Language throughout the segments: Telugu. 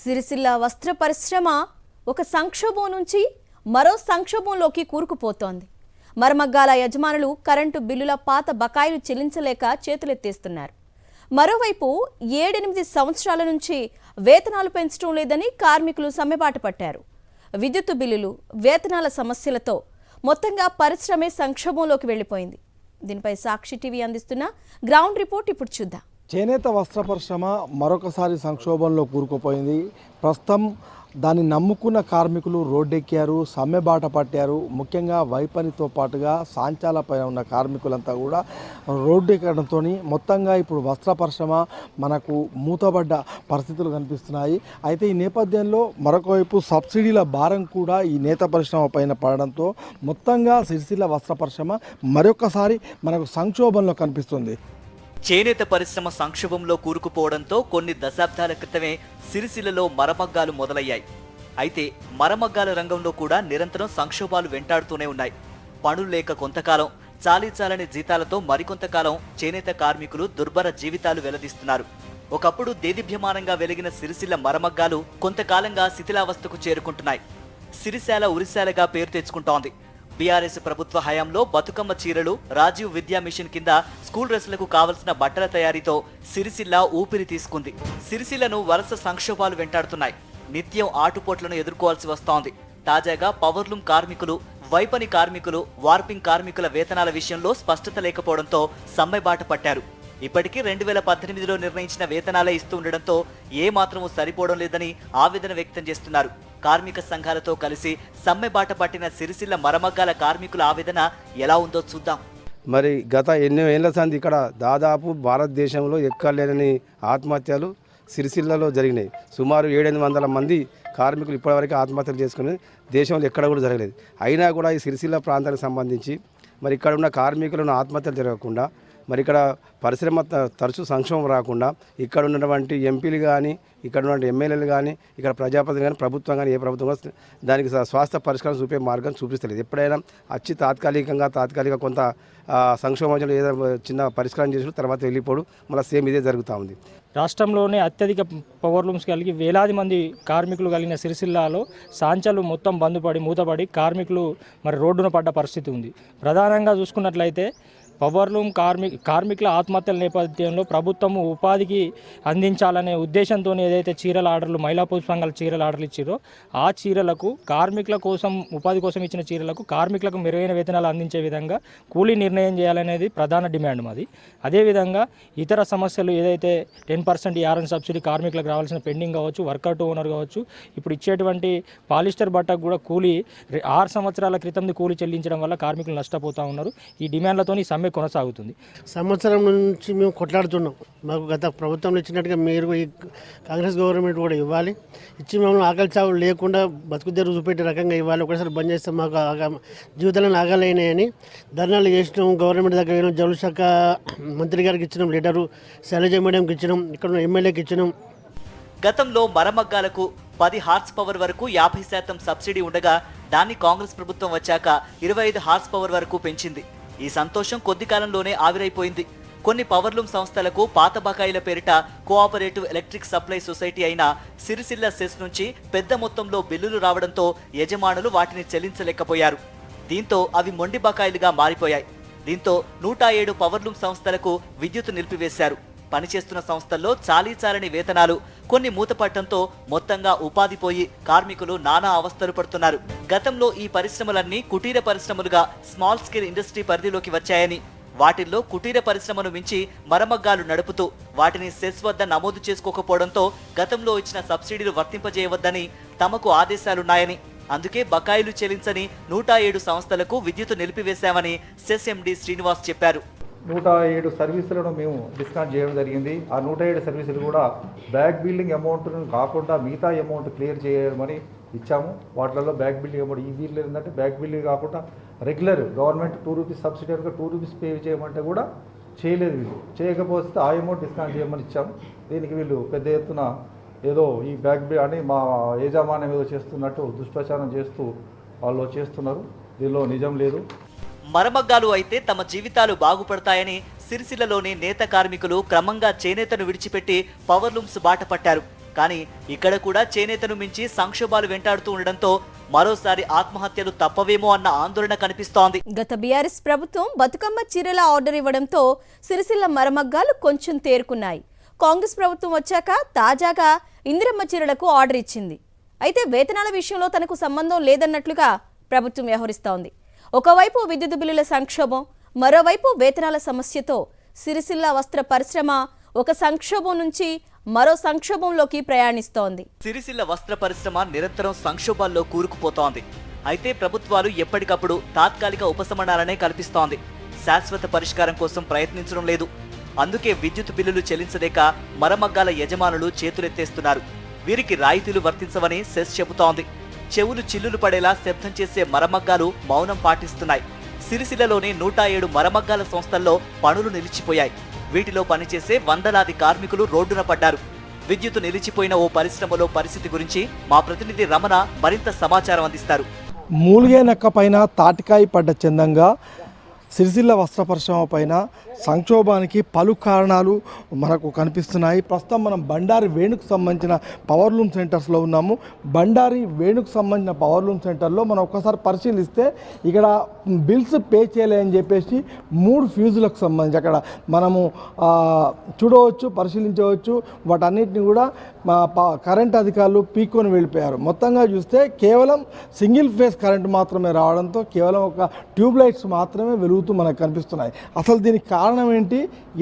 సిరిసిల్ల వస్త్ర పరిశ్రమ ఒక సంక్షోభం నుంచి మరో సంక్షోభంలోకి కూరుకుపోతోంది. మరమగ్గాల యజమానులు కరెంటు బిల్లుల పాత బకాయిలు చెల్లించలేక చేతులెత్తేస్తున్నారు. మరోవైపు 7-8 సంవత్సరాల నుంచి వేతనాలు పెంచడం లేదని కార్మికులు సమ్మెబాట పట్టారు. విద్యుత్ బిల్లులు, వేతనాల సమస్యలతో మొత్తంగా పరిశ్రమే సంక్షోభంలోకి వెళ్లిపోయింది. దీనిపై సాక్షి టీవీ అందిస్తున్న గ్రౌండ్ రిపోర్ట్ ఇప్పుడు చూద్దాం. చేనేత వస్త్ర పరిశ్రమ మరొకసారి సంక్షోభంలో కూరుకుపోయింది. ప్రస్తుతం దాన్ని నమ్ముకున్న కార్మికులు రోడ్డెక్కారు, సమ్మెబాట పట్టారు. ముఖ్యంగా వైపనితో పాటుగా సాంచాలపై ఉన్న కార్మికులంతా కూడా రోడ్డెక్కడంతో మొత్తంగా ఇప్పుడు వస్త్ర పరిశ్రమ మనకు మూతబడ్డ పరిస్థితులు కనిపిస్తున్నాయి. అయితే ఈ నేపథ్యంలో మరొక వైపు సబ్సిడీల భారం కూడా ఈ నేత పరిశ్రమ పైన పడడంతో మొత్తంగా సిరిసిల్ల వస్త్ర పరిశ్రమ మరొకసారి మనకు సంక్షోభంలో కనిపిస్తుంది. చేనేత పరిశ్రమ సంక్షోభంలో కూరుకుపోవడంతో కొన్ని దశాబ్దాల క్రితమే సిరిసిల్లలో మరమగ్గాలు మొదలయ్యాయి. అయితే మరమగ్గాల రంగంలో కూడా నిరంతరం సంక్షోభాలు వెంటాడుతూనే ఉన్నాయి. పనులు లేక కొంతకాలం, చాలీచాలని జీతాలతో మరికొంతకాలం చేనేత కార్మికులు దుర్భర జీవితాలు వెల్లదీస్తున్నారు. ఒకప్పుడు దేదీప్యమానంగా వెలిగిన సిరిసిల్ల మరమగ్గాలు కొంతకాలంగా శిథిలావస్థకు చేరుకుంటున్నాయి. సిరిశాల ఉరిశాలగా పేరు తెచ్చుకుంటోంది. బీఆర్ఎస్ ప్రభుత్వ హయాంలో బతుకమ్మ చీరలు, రాజీవ్ విద్యా మిషన్ కింద స్కూల్ డ్రెస్సులకు కావలసిన బట్టల తయారీతో సిరిసిల్ల ఊపిరి తీసుకుంది. సిరిసిల్లను వరుస సంక్షోభాలు వెంటాడుతున్నాయి. నిత్యం ఆటుపోట్లను ఎదుర్కోవాల్సి వస్తోంది. తాజాగా పవర్లూమ్ కార్మికులు, వైపని కార్మికులు, వార్పింగ్ కార్మికుల వేతనాల విషయంలో స్పష్టత లేకపోవడంతో సమ్మెబాట పట్టారు. ఇప్పటికీ 2018లో నిర్ణయించిన వేతనాలే ఇస్తూ ఉండడంతో ఏమాత్రమూ సరిపోవడం లేదని ఆవేదన వ్యక్తం చేస్తున్నారు. కార్మిక సంఘాలతో కలిసి సమ్మెబాట పట్టిన సిరిసిల్ల మరమగ్గాల కార్మికుల ఆవేదన ఎలా ఉందో చూద్దాం. మరి గత ఎన్నో ఏళ్ల సంది ఇక్కడ దాదాపు భారతదేశంలో ఎక్కలేని ఆత్మహత్యలు సిరిసిల్లలో జరిగినాయి. సుమారు 700 మంది కార్మికులు ఇప్పటివరకు ఆత్మహత్యలు చేసుకుని దేశంలో ఎక్కడ కూడా జరగలేదు. అయినా కూడా ఈ సిరిసిల్ల ప్రాంతానికి సంబంధించి మరి ఇక్కడ ఉన్న కార్మికులను ఆత్మహత్యలు జరగకుండా, మరి ఇక్కడ పరిశ్రమ తరచూ సంక్షోభం రాకుండా ఇక్కడ ఉన్నటువంటి ఎంపీలు కానీ, ఇక్కడ ఉన్నటువంటి ఎమ్మెల్యేలు కానీ, ఇక్కడ ప్రజాప్రతినిధులు కానీ, ప్రభుత్వం కానీ ఏ ప్రభుత్వం దానికి స్వాస్థ్య పరిష్కారం చూపే మార్గం చూపిస్తలేదు. ఎప్పుడైనా వచ్చి తాత్కాలిక కొంత సంక్షోభంలో ఏదైనా చిన్న పరిష్కారం చేసిన తర్వాత వెళ్ళిపోవడం, మళ్ళీ సేమ్ ఇదే జరుగుతూ ఉంది. రాష్ట్రంలోనే అత్యధిక పవర్లూమ్స్ కలిగి వేలాది మంది కార్మికులు కలిగిన సిరిసిల్లాలో సాంచలు మొత్తం మూతపడి కార్మికులు మరి రోడ్డున పడ్డ పరిస్థితి ఉంది. ప్రధానంగా చూసుకున్నట్లయితే పవర్లూమ్ కార్మికుల ఆత్మహత్యల నేపథ్యంలో ప్రభుత్వం ఉపాధికి అందించాలనే ఉద్దేశంతో ఏదైతే చీరల ఆర్డర్లు, మహిళా పొదుపు సంఘాల చీరల ఆర్డర్లు ఇచ్చారో ఆ చీరలకు కార్మికుల కోసం, ఉపాధి కోసం ఇచ్చిన చీరలకు కార్మికులకు మెరుగైన వేతనాలు అందించే విధంగా కూలీ నిర్ణయం చేయాలనేది ప్రధాన డిమాండ్ మాది. అదేవిధంగా ఇతర సమస్యలు ఏదైతే 10% యారన్ సబ్సిడీ కార్మికులకు రావాల్సిన పెండింగ్ కావచ్చు, వర్కర్ టు ఓనర్ కావచ్చు, ఇప్పుడు ఇచ్చేటువంటి పాలిస్టర్ బట్టకు కూడా కూలీ 6 సంవత్సరాల క్రితం కూలీ చెల్లించడం వల్ల కార్మికులు నష్టపోతూ ఉన్నారు. ఈ డిమాండ్లతో సమ్మె కొనసాగుతుంది. సంవత్సరం నుంచి మేము కొట్లాడుతున్నాం. మాకు గత ప్రభుత్వంలో ఇచ్చినట్టుగా మీరు ఈ కాంగ్రెస్ గవర్నమెంట్ కూడా ఇవ్వాలి. ఇచ్చి మమ్మల్ని ఆకలి చావులు లేకుండా బతుకుదెరువు చూపెట్టే రకంగా ఇవ్వాలి. ఒకసారి బంద్ చేస్తే మాకు జీవితాలను ఆగలేనాయని ధర్నాలు చేసినాం. గవర్నమెంట్ దగ్గర పోయినాం. జౌళి శాఖ మంత్రి గారికి ఇచ్చినాం లెటరు, శైలజ మేడంకి ఇచ్చినాం, ఇక్కడ ఉన్న ఎమ్మెల్యేకి ఇచ్చినాం. గతంలో మరమగ్గాలకు 10 హార్స్ పవర్ వరకు 50% సబ్సిడీ ఉండగా దాన్ని కాంగ్రెస్ ప్రభుత్వం వచ్చాక 25 హార్స్ పవర్ వరకు పెంచింది. ఈ సంతోషం కొద్ది కాలంలోనే ఆవిరైపోయింది. కొన్ని పవర్లూమ్ సంస్థలకు పాత బకాయిల పేరిట కోఆపరేటివ్ ఎలక్ట్రిక్ సప్లై సొసైటీ అయిన సిరిసిల్ల సెస్ నుంచి పెద్ద మొత్తంలో బిల్లులు రావడంతో యజమానులు వాటిని చెల్లించలేకపోయారు. దీంతో అవి మొండి బకాయిలుగా మారిపోయాయి. దీంతో 107 పవర్లూమ్ సంస్థలకు విద్యుత్ నిలిపివేశారు. పనిచేస్తున్న సంస్థల్లో చాలీచాలని వేతనాలు, కొన్ని మూతపట్టడంతో మొత్తంగా ఉపాధి పోయి కార్మికులు నానా అవస్థలు పడుతున్నారు. గతంలో ఈ పరిశ్రమలన్నీ కుటీర పరిశ్రమలుగా స్మాల్ స్కేల్ ఇండస్ట్రీ పరిధిలోకి వచ్చాయని, వాటిల్లో కుటీర పరిశ్రమను మించి మరమగ్గాలు నడుపుతూ వాటిని సెస్ వద్ద నమోదు చేసుకోకపోవడంతో గతంలో ఇచ్చిన సబ్సిడీలు వర్తింపజేయవద్దని తమకు ఆదేశాలున్నాయని, అందుకే బకాయిలు చెల్లించని 107 సంస్థలకు విద్యుత్ నిలిపివేశామని సెస్ ఎండీ శ్రీనివాస్ చెప్పారు. 107 సర్వీసులను మేము డిస్కౌంట్ చేయడం జరిగింది. ఆ 107 సర్వీసులు కూడా బ్యాక్ బిల్డింగ్ అమౌంట్ను కాకుండా మిగతా అమౌంట్ క్లియర్ చేయమని ఇచ్చాము. వాటిలలో బ్యాక్ బిల్డింగ్ అమౌంట్ ఈ వీళ్ళు ఏంటంటే బ్యాక్ బిల్డింగ్ కాకుండా రెగ్యులర్ గవర్నమెంట్ 2 రూపీస్ సబ్సిడీ కనుక 2 రూపీస్ పే చేయమంటే కూడా చేయలేదు. వీళ్ళు చేయకపోతే ఆ అమౌంట్ డిస్కౌంట్ చేయమని ఇచ్చాము. దీనికి వీళ్ళు పెద్ద ఎత్తున ఏదో ఈ బ్యాక్ బిల్ అని మా యాజమాన్యం ఏదో చేస్తున్నట్టు దుష్ప్రచారం చేస్తూ వాళ్ళు చేస్తున్నారు. దీనిలో నిజం లేదు. మరమగ్గాలు అయితే తమ జీవితాలు బాగుపడతాయని సిరిసిల్లలోని నేత కార్మికులు క్రమంగా చేనేతను విడిచిపెట్టి పవర్లూమ్స్ బాట పట్టారు. కానీ ఇక్కడ కూడా చేనేతను మించి సంక్షోభాలు వెంటాడుతూ ఉండడంతో మరోసారి ఆత్మహత్యలు తప్పవేమో అన్న ఆందోళన కనిపిస్తోంది. గత బీఆర్ఎస్ ప్రభుత్వం బతుకమ్మ చీరల ఆర్డర్ ఇవ్వడంతో సిరిసిల్ల మరమగ్గాలు కొంచెం తేరుకున్నాయి. కాంగ్రెస్ ప్రభుత్వం వచ్చాక తాజాగా ఇందిరమ్మ చీరలకు ఆర్డర్ ఇచ్చింది. అయితే వేతనాల విషయంలో తనకు సంబంధం లేదన్నట్లుగా ప్రభుత్వం వ్యవహరిస్తోంది. ఒకవైపు విద్యుత్ బిల్లుల సంక్షోభం, మరోవైపు వేతనాల సమస్యతో సిరిసిల్ల వస్త్ర పరిశ్రమ ఒక సంక్షోభం నుంచి మరో సంక్షోభంలోకి ప్రయాణిస్తోంది. సిరిసిల్ల వస్త్ర పరిశ్రమ నిరంతరం సంక్షోభాల్లో కూరుకుపోతోంది. అయితే ప్రభుత్వాలు ఎప్పటికప్పుడు తాత్కాలిక ఉపశమనాలనే కల్పిస్తోంది. శాశ్వత పరిష్కారం కోసం ప్రయత్నించడం లేదు. అందుకే విద్యుత్ బిల్లులు చెల్లించలేక మరమగ్గాల యజమానులు చేతులెత్తేస్తున్నారు. వీరికి రాయితీలు వర్తించవని సెస్ చెబుతోంది. చెవులు చిల్లులు పడేలా శబ్దం చేసే మరమగ్గాలు మౌనం పాటిస్తున్నాయి. సిరిసిల్లలోని 107 మరమగ్గాల సంస్థల్లో పనులు నిలిచిపోయాయి. వీటిలో పనిచేసే వందలాది కార్మికులు రోడ్డున పడ్డారు. విద్యుత్ నిలిచిపోయిన ఓ పరిశ్రమలో పరిస్థితి గురించి మా ప్రతినిధి రమణ మరింత సమాచారం అందిస్తారు. మూలిగే నక్క పైన తాటికాయ పడ్డ చందంగా సిరిసిల్ల వస్త్ర పరిశ్రమ పైన సంక్షోభానికి పలు కారణాలు మనకు కనిపిస్తున్నాయి. ప్రస్తుతం మనం బండారి వేణుకు సంబంధించిన పవర్ లూమ్ సెంటర్స్లో ఉన్నాము. బండారి వేణుకు సంబంధించిన పవర్ లూమ్ సెంటర్లో మనం ఒక్కసారి పరిశీలిస్తే ఇక్కడ బిల్స్ పే చేయలేని చెప్పేసి 3 ఫ్యూజులకు సంబంధించి అక్కడ మనము చూడవచ్చు, పరిశీలించవచ్చు. వాటన్నిటిని కూడా కరెంట్ అధికారులు పీక్కొని వెళ్ళిపోయారు. మొత్తంగా చూస్తే కేవలం సింగిల్ ఫేజ్ కరెంట్ మాత్రమే రావడంతో కేవలం ఒక ట్యూబ్ లైట్స్ మాత్రమే వెలుగుతూ మనకు కనిపిస్తున్నాయి. అసలు దీనికి కారణం ఏంటి,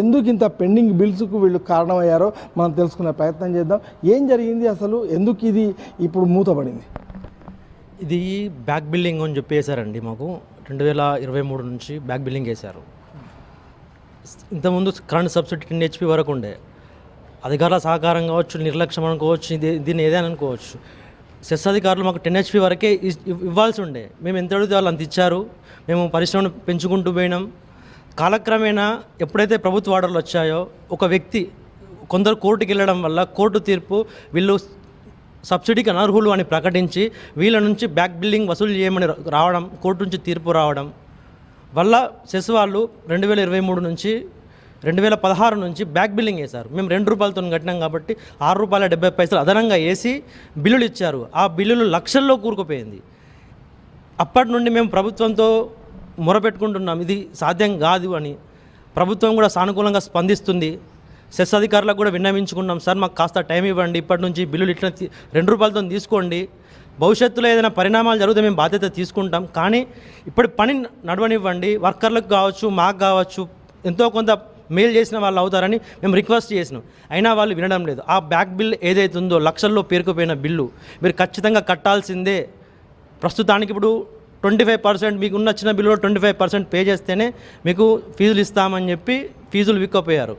ఎందుకు ఇంత పెండింగ్ బిల్స్కు వీళ్ళు కారణమయ్యారో మనం తెలుసుకునే ప్రయత్నం చేద్దాం. ఏం జరిగింది, అసలు ఎందుకు ఇది ఇప్పుడు మూతపడింది? ఇది బ్యాక్ బిల్లింగ్ అని చెప్పేశారండి. మాకు 2023 నుంచి బ్యాక్ బిల్లింగ్ వేశారు. ఇంతకుముందు కరెంట్ సబ్సిడీ 10 HP వరకు ఉండే. అధికారుల సహకారం కావచ్చు, నిర్లక్ష్యం అనుకోవచ్చు, దీన్ని ఏదైనా అనుకోవచ్చు. సెస్ అధికారులు మాకు 10 HP వరకే ఇవ్వాల్సి ఉండే. మేము ఎంత అడిగితే వాళ్ళు అంత ఇచ్చారు. మేము పరిశ్రమను పెంచుకుంటూ పోయినాం. కాలక్రమేణా ఎప్పుడైతే ప్రభుత్వ ఆర్డర్లు వచ్చాయో ఒక వ్యక్తి కొందరు కోర్టుకి వెళ్ళడం వల్ల కోర్టు తీర్పు వీళ్ళు సబ్సిడీకి అనర్హులు అని ప్రకటించి వీళ్ళ నుంచి బ్యాక్ బిల్లింగ్ వసూలు చేయమని రావడం, కోర్టు నుంచి తీర్పు రావడం వల్ల సెస్ వాళ్ళు 2023 నుంచి 2016 నుంచి బ్యాక్ బిల్లింగ్ వేశారు. మేము ₹2తో కట్టినాం కాబట్టి ₹6.70 అదనంగా వేసి బిల్లులు ఇచ్చారు. ఆ బిల్లులు లక్షల్లో కూరుకుపోయింది. అప్పటి నుండి మేము ప్రభుత్వంతో మొరపెట్టుకుంటున్నాం, ఇది సాధ్యం కాదు అని. ప్రభుత్వం కూడా సానుకూలంగా స్పందిస్తుంది. సెస్ అధికారులకు కూడా విన్నవించుకున్నాం, సార్ మాకు కాస్త టైం ఇవ్వండి, ఇప్పటి నుంచి బిల్లులు ఇట్లా ₹2తో తీసుకోండి, భవిష్యత్తులో ఏదైనా పరిణామాలు జరిగితే మేము బాధ్యత తీసుకుంటాం, కానీ ఇప్పుడు పని నడవనివ్వండి, వర్కర్లకు కావచ్చు, మాకు కావచ్చు, ఎంతో కొంత మెయిల్ చేసిన వాళ్ళు అవుతారని మేము రిక్వెస్ట్ చేసినాం. అయినా వాళ్ళు వినడం లేదు. ఆ బ్యాక్ బిల్ ఏదైతే ఉందో లక్షల్లో పేరుకుపోయిన బిల్లు మీరు ఖచ్చితంగా కట్టాల్సిందే. ప్రస్తుతానికి ఇప్పుడు 25% మీకు ఉన్న చిన్న బిల్లులో 25% పే చేస్తేనే మీకు ఫీజులు ఇస్తామని చెప్పి ఫీజులు విక్కపోయారు.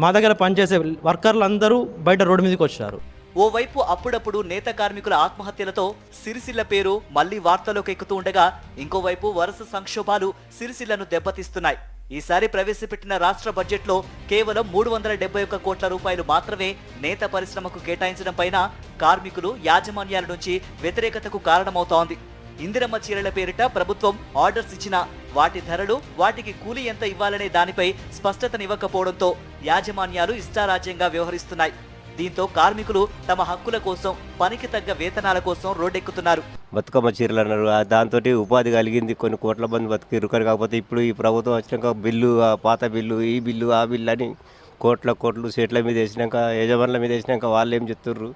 మా దగ్గర పనిచేసే వర్కర్లు అందరూ బయట రోడ్డు మీదకి వచ్చారు. ఓవైపు అప్పుడప్పుడు నేత కార్మికుల ఆత్మహత్యలతో సిరిసిల్ల పేరు మళ్లీ వార్తలోకి ఎక్కుతూ ఉండగా, ఇంకోవైపు వరుస సంక్షోభాలు సిరిసిల్లను దెబ్బతీస్తున్నాయి. ఈసారి ప్రవేశపెట్టిన రాష్ట్ర బడ్జెట్లో కేవలం ₹371 కోట్ల మాత్రమే నేత పరిశ్రమకు కేటాయించడం పైన కార్మికులు, యాజమాన్యాల నుంచి వ్యతిరేకతకు కారణమవుతోంది. ఇందిరమ్మ చీరల పేరిట ప్రభుత్వం ఆర్డర్స్ ఇచ్చినా వాటి ధరలు, వాటికి కూలీ ఎంత ఇవ్వాలనే దానిపై స్పష్టతనివ్వకపోవడంతో యాజమాన్యాలు ఇష్టారాజ్యంగా వ్యవహరిస్తున్నాయి. దీంతో కార్మికులు తమ హక్కుల కోసం, పనికి తగ్గ వేతనాల కోసం రోడ్డెక్కుతున్నారు. బతుకమ్మ చీరలు అన్నారు, దాంతో ఉపాధి కలిగింది, కొన్ని కోట్ల మంది బతికిరు. కాకపోతే ఇప్పుడు ఈ ప్రభుత్వం వచ్చినాక బిల్లు, పాత బిల్లు, ఈ బిల్లు, ఆ బిల్లు అని కోట్లు సెట్ల మీద వేసినాక, యజమానుల మీద వేసినాక వాళ్ళు ఏం చెప్తుర్రు,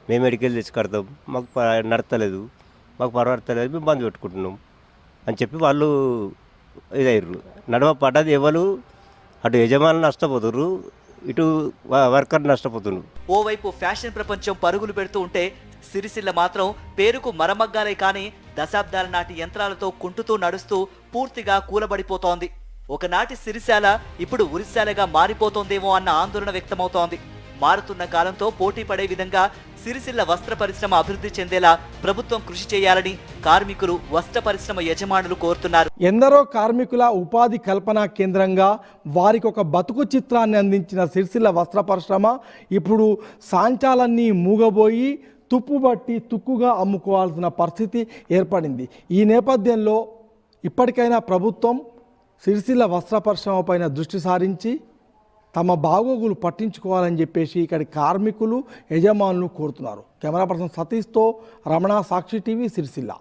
మేము ఎడికెళ్ళి తెచ్చి కడతాం, మాకు నడతలేదు, మాకు పర్వాలేదు, మేము బంద్ పెట్టుకుంటున్నాం అని చెప్పి వాళ్ళు ఇదయ్యారు. నడవ పడ్డది ఎవరు, అటు యజమానులు నష్టపోతుర్రు, ఇటు వర్కర్ నష్టపోతున్నారు. ఓవైపు ఫ్యాషన్ ప్రపంచం పరుగులు పెడుతూ ఉంటే సిరిసిల్ల మాత్రం పేరుకు మరమగ్గాలే కానీ దశాబ్దాల నాటి యంత్రాలతో కుంటుతూ నడుస్తూ పూర్తిగా కూలబడిపోతోంది. ఒకనాటి సిరిశాల ఇప్పుడు ఉరిశాలగా మారిపోతోందేమో అన్న ఆందోళన వ్యక్తమవుతోంది. మారుతున్న కాలంతో పోటీ పడే విధంగా సిరిసిల్ల వస్త్ర పరిశ్రమ అభివృద్ధి చెందేలా ప్రభుత్వం కృషి చేయాలని కార్మికులు, వస్త్ర పరిశ్రమ యజమానులు కోరుతున్నారు. ఎందరో కార్మికుల ఉపాధి కల్పన కేంద్రంగా వారికి ఒక బతుకు చిత్రాన్ని అందించిన సిరిసిల్ల వస్త్ర పరిశ్రమ ఇప్పుడు సాంచాలన్నీ మూగబోయి తుప్పుబట్టి తుక్కుగా అమ్ముకోవాల్సిన పరిస్థితి ఏర్పడింది. ఈ నేపథ్యంలో ఇప్పటికైనా ప్రభుత్వం సిరిసిల్ల వస్త్ర పరిశ్రమ పైన దృష్టి సారించి తమ బాగోగులు పట్టించుకోవాలని చెప్పేసి ఇక్కడి కార్మికులు యజమానులు కోరుతున్నారు. కెమెరా పర్సన్ సతీష్తో రమణ, సాక్షి టీవీ, సిరిసిల్ల.